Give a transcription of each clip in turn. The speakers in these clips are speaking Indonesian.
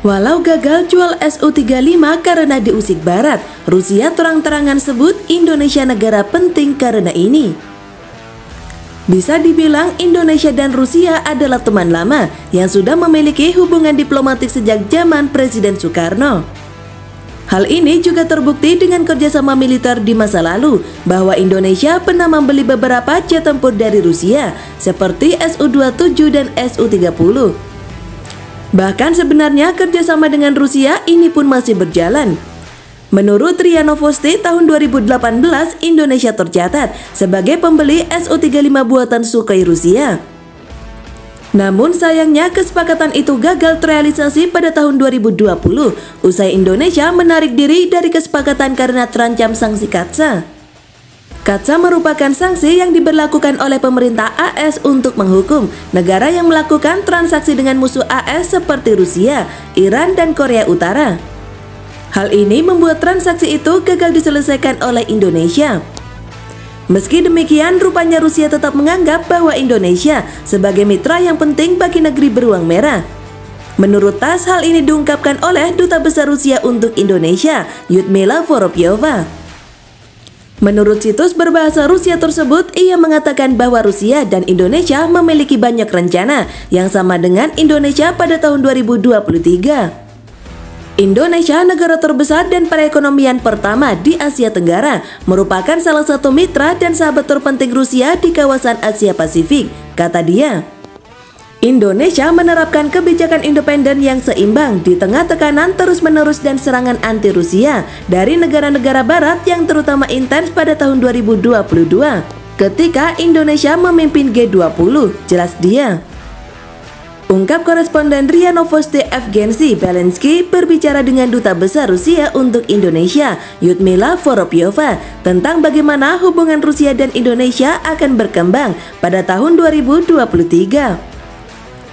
Walau gagal jual Su-35 karena diusik Barat, Rusia terang-terangan sebut Indonesia negara penting karena ini. Bisa dibilang Indonesia dan Rusia adalah teman lama yang sudah memiliki hubungan diplomatik sejak zaman Presiden Soekarno. Hal ini juga terbukti dengan kerjasama militer di masa lalu, bahwa Indonesia pernah membeli beberapa jet tempur dari Rusia, seperti Su-27 dan Su-30. Bahkan sebenarnya kerjasama dengan Rusia ini pun masih berjalan. Menurut RIA Novosti tahun 2018, Indonesia tercatat sebagai pembeli Su-35 buatan Sukhoi Rusia. Namun sayangnya kesepakatan itu gagal terrealisasi pada tahun 2020, usai Indonesia menarik diri dari kesepakatan karena terancam sanksi CAATSA. CAATSA merupakan sanksi yang diberlakukan oleh pemerintah AS untuk menghukum negara yang melakukan transaksi dengan musuh AS seperti Rusia, Iran, dan Korea Utara. Hal ini membuat transaksi itu gagal diselesaikan oleh Indonesia. Meski demikian, rupanya Rusia tetap menganggap bahwa Indonesia sebagai mitra yang penting bagi negeri beruang merah. Menurut TASS, hal ini diungkapkan oleh Duta Besar Rusia untuk Indonesia, Lyudmila Vorobyova. Menurut situs berbahasa Rusia tersebut, ia mengatakan bahwa Rusia dan Indonesia memiliki banyak rencana yang sama dengan Indonesia pada tahun 2023. Indonesia, negara terbesar dan perekonomian pertama di Asia Tenggara, merupakan salah satu mitra dan sahabat terpenting Rusia di kawasan Asia Pasifik, kata dia. Indonesia menerapkan kebijakan independen yang seimbang di tengah tekanan terus-menerus dan serangan anti-Rusia dari negara-negara barat yang terutama intens pada tahun 2022 ketika Indonesia memimpin G20, jelas dia. Ungkap koresponden RIA Novosti Evgeny Belensky berbicara dengan Duta Besar Rusia untuk Indonesia, Lyudmila Vorobyova, tentang bagaimana hubungan Rusia dan Indonesia akan berkembang pada tahun 2023.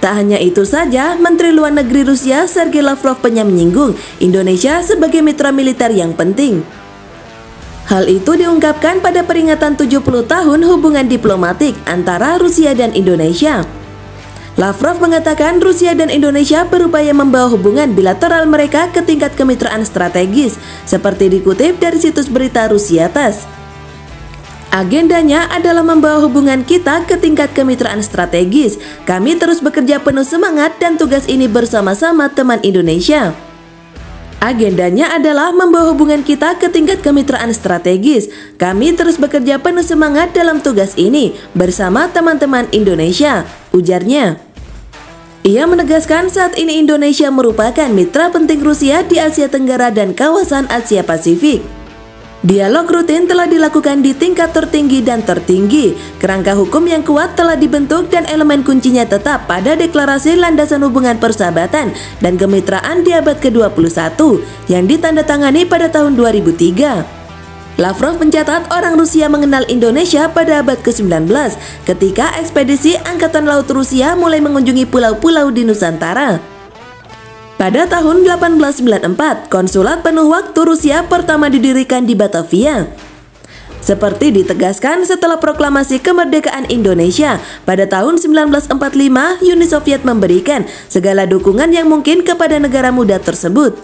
Tak hanya itu saja, Menteri Luar Negeri Rusia Sergei Lavrov pernah menyinggung Indonesia sebagai mitra militer yang penting. Hal itu diungkapkan pada peringatan 70 tahun hubungan diplomatik antara Rusia dan Indonesia. Lavrov mengatakan Rusia dan Indonesia berupaya membawa hubungan bilateral mereka ke tingkat kemitraan strategis, seperti dikutip dari situs berita Rusia TASS. Agendanya adalah membawa hubungan kita ke tingkat kemitraan strategis. Kami terus bekerja penuh semangat dan tugas ini bersama-sama teman Indonesia. Agendanya adalah membawa hubungan kita ke tingkat kemitraan strategis. Kami terus bekerja penuh semangat dalam tugas ini bersama teman-teman Indonesia, ujarnya. Ia menegaskan saat ini Indonesia merupakan mitra penting Rusia di Asia Tenggara dan kawasan Asia Pasifik. Dialog rutin telah dilakukan di tingkat tertinggi dan tertinggi. Kerangka hukum yang kuat telah dibentuk dan elemen kuncinya tetap pada Deklarasi Landasan Hubungan Persahabatan dan Kemitraan di abad ke-21 yang ditandatangani pada tahun 2003. Lavrov mencatat orang Rusia mengenal Indonesia pada abad ke-19 ketika ekspedisi Angkatan Laut Rusia mulai mengunjungi pulau-pulau di Nusantara. Pada tahun 1894, konsulat penuh waktu Rusia pertama didirikan di Batavia. Seperti ditegaskan setelah proklamasi kemerdekaan Indonesia, pada tahun 1945 Uni Soviet memberikan segala dukungan yang mungkin kepada negara muda tersebut.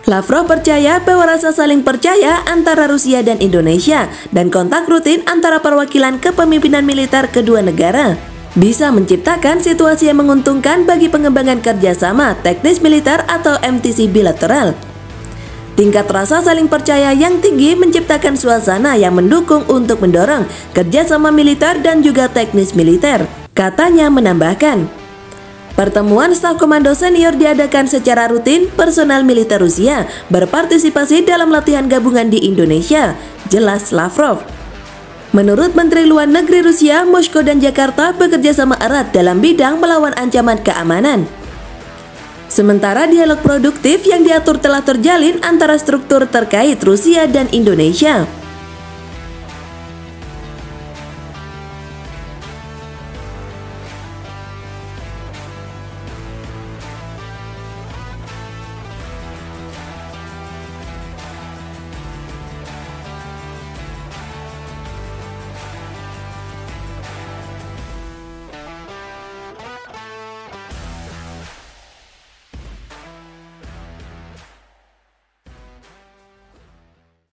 Lavrov percaya bahwa rasa saling percaya antara Rusia dan Indonesia dan kontak rutin antara perwakilan kepemimpinan militer kedua negara bisa menciptakan situasi yang menguntungkan bagi pengembangan kerjasama teknis militer atau MTC bilateral. Tingkat rasa saling percaya yang tinggi menciptakan suasana yang mendukung untuk mendorong kerjasama militer dan juga teknis militer, katanya menambahkan. Pertemuan staf komando senior diadakan secara rutin, personal militer Rusia berpartisipasi dalam latihan gabungan di Indonesia, jelas Lavrov. Menurut Menteri Luar Negeri Rusia, Moskow dan Jakarta bekerja sama erat dalam bidang melawan ancaman keamanan. Sementara dialog produktif yang diatur telah terjalin antara struktur terkait Rusia dan Indonesia.